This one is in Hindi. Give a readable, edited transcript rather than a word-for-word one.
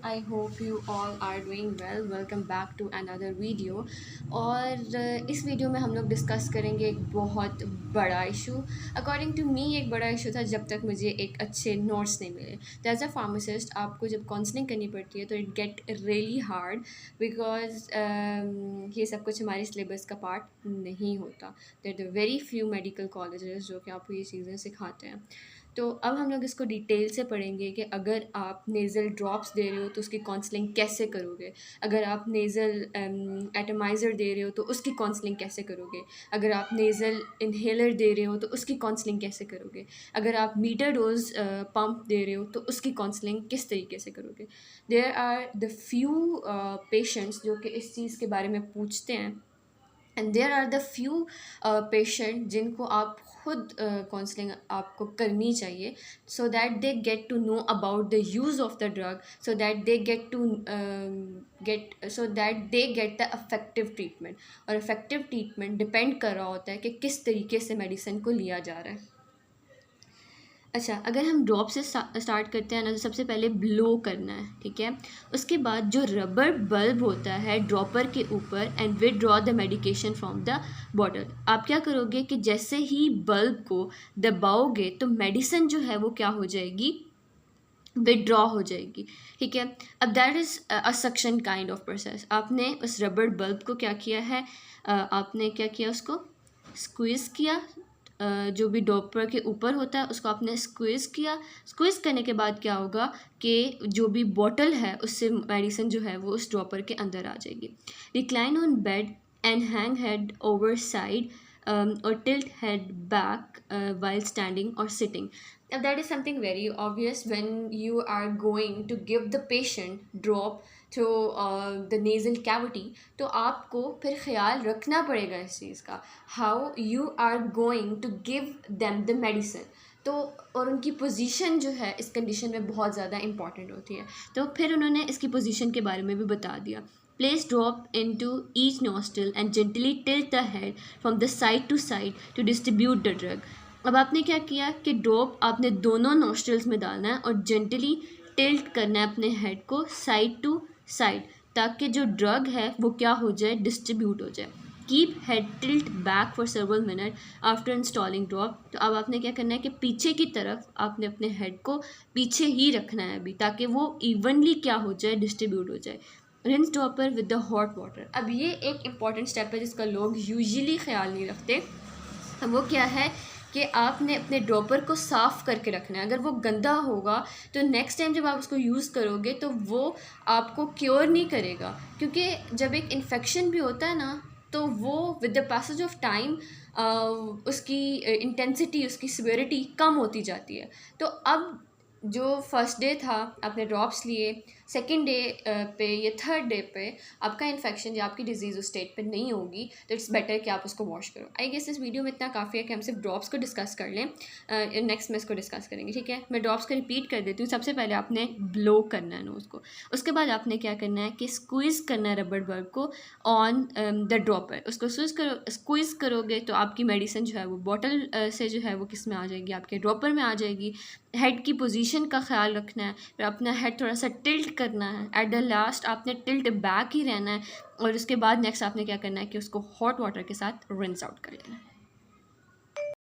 I hope you all are doing well. Welcome back to another video. और इस वीडियो में हम लोग डिस्कस करेंगे एक बहुत बड़ा इशू. अकॉर्डिंग टू मी एक बड़ा इशू था जब तक मुझे एक अच्छे नोट्स नहीं मिले. तो एज अ फार्मासिस्ट आपको जब काउंसलिंग करनी पड़ती है तो it get really hard because ये सब कुछ हमारे सिलेबस का पार्ट नहीं होता. There are very few medical colleges जो कि आपको ये चीज़ें सिखाते हैं. तो अब हम लोग इसको डिटेल से पढ़ेंगे कि अगर आप नेज़ल ड्रॉप्स दे रहे हो तो उसकी काउंसलिंग कैसे करोगे, अगर आप नेज़ल एटमाइज़र दे रहे हो तो उसकी काउंसलिंग कैसे करोगे, अगर आप नेज़ल इन्हेलर दे रहे हो तो उसकी काउंसलिंग कैसे करोगे, अगर आप मीटर डोज पंप दे रहे हो तो उसकी काउंसलिंग किस तरीके से करोगे. There are the few patients जो कि इस चीज़ के बारे में पूछते हैं and there are the few patient जिनको आप खुद काउंसलिंग आपको करनी चाहिए so that they get to know about the use of the drug so that they get the affective treatment. और इफेक्टिव ट्रीटमेंट डिपेंड कर रहा होता है कि किस तरीके से मेडिसिन को लिया जा रहा है. अच्छा, अगर हम ड्रॉप से स्टार्ट करते हैं ना तो सबसे पहले ब्लो करना है, ठीक है. उसके बाद जो रबर बल्ब होता है ड्रॉपर के ऊपर and withdraw the medication from the bottle. आप क्या करोगे कि जैसे ही बल्ब को दबाओगे तो मेडिसिन जो है वो क्या हो जाएगी, विदड्रॉ हो जाएगी, ठीक है. अब that is a suction kind of process. आपने उस रबर बल्ब को क्या किया है, आपने क्या किया, उसको स्क्वीज़ किया. जो भी ड्रॉपर के ऊपर होता है उसको आपने स्क्वीज़ किया. स्क्वीज़ करने के बाद क्या होगा कि जो भी बॉटल है उससे मेडिसिन जो है वो उस ड्रॉपर के अंदर आ जाएगी. Recline on bed and hang head over side or tilt head back while standing or sitting. Now that is something very obvious when you are going to give the patient drop to the nasal cavity. तो आपको फिर ख्याल रखना पड़ेगा इस चीज़ का, how you are going to give them the medicine. तो और उनकी पोजीशन जो है इस कंडीशन में बहुत ज़्यादा इंपॉर्टेंट होती है. तो फिर उन्होंने इसकी पोजीशन के बारे में भी बता दिया. Place drop into each nostril and gently tilt the head from the side to side to distribute the drug. अब आपने क्या किया कि ड्रॉप आपने दोनों नोस्ट्रल्स में डालना है और जेंटली टिल्ट करना है अपने हेड को साइड टू साइड ताकि जो ड्रग है वो क्या हो जाए, डिस्ट्रीब्यूट हो जाए. Keep head tilt back for several minute after installing drop. तो अब आपने क्या करना है कि पीछे की तरफ आपने अपने हेड को पीछे ही रखना है अभी ताकि वो इवनली क्या हो जाए, डिस्ट्रीब्यूट हो जाए. Rinse dropper with the hot water. अब ये एक इम्पॉर्टेंट स्टेप है जिसका लोग यूजुअली ख्याल नहीं रखते. वो क्या है कि आपने अपने ड्रॉपर को साफ़ करके रखना है. अगर वो गंदा होगा तो नेक्स्ट टाइम जब आप उसको यूज़ करोगे तो वो आपको क्योर नहीं करेगा, क्योंकि जब एक इन्फेक्शन भी होता है ना तो वो with the passage of time उसकी इंटेंसिटी, उसकी सिवियरिटी कम होती जाती है. तो अब जो फर्स्ट डे था आपने ड्रॉप्स लिए, सेकेंड डे पे या थर्ड डे पे आपका इन्फेक्शन या आपकी डिजीज़ उस स्टेट पे नहीं होगी तो इट्स बेटर कि आप उसको वॉश करो. आई गेस इस वीडियो में इतना काफ़ी है कि हम सिर्फ ड्रॉप्स को डिस्कस कर लें. नेक्स्ट में इसको डिस्कस करेंगे, ठीक है. मैं ड्रॉप्स को रिपीट कर देती हूँ. सबसे पहले आपने ब्लो करना है नोज़ को. उसके बाद आपने क्या करना है कि स्क्वीज़ करना है रबर बल्ब को ऑन द ड्रॉपर. उसको स्क्वीज़ करोगे तो आपकी मेडिसिन जो है वो बॉटल से जो है वो किस में आ जाएगी, आपके ड्रॉपर में आ जाएगी. हेड की पोजीशन का ख्याल रखना है, फिर अपना हेड थोड़ा सा टिल्ट करना है. एट द लास्ट आपने टिल्ट बैक ही रहना है और उसके बाद नेक्स्ट आपने क्या करना है कि उसको हॉट वाटर के साथ रिंस आउट कर लेना है.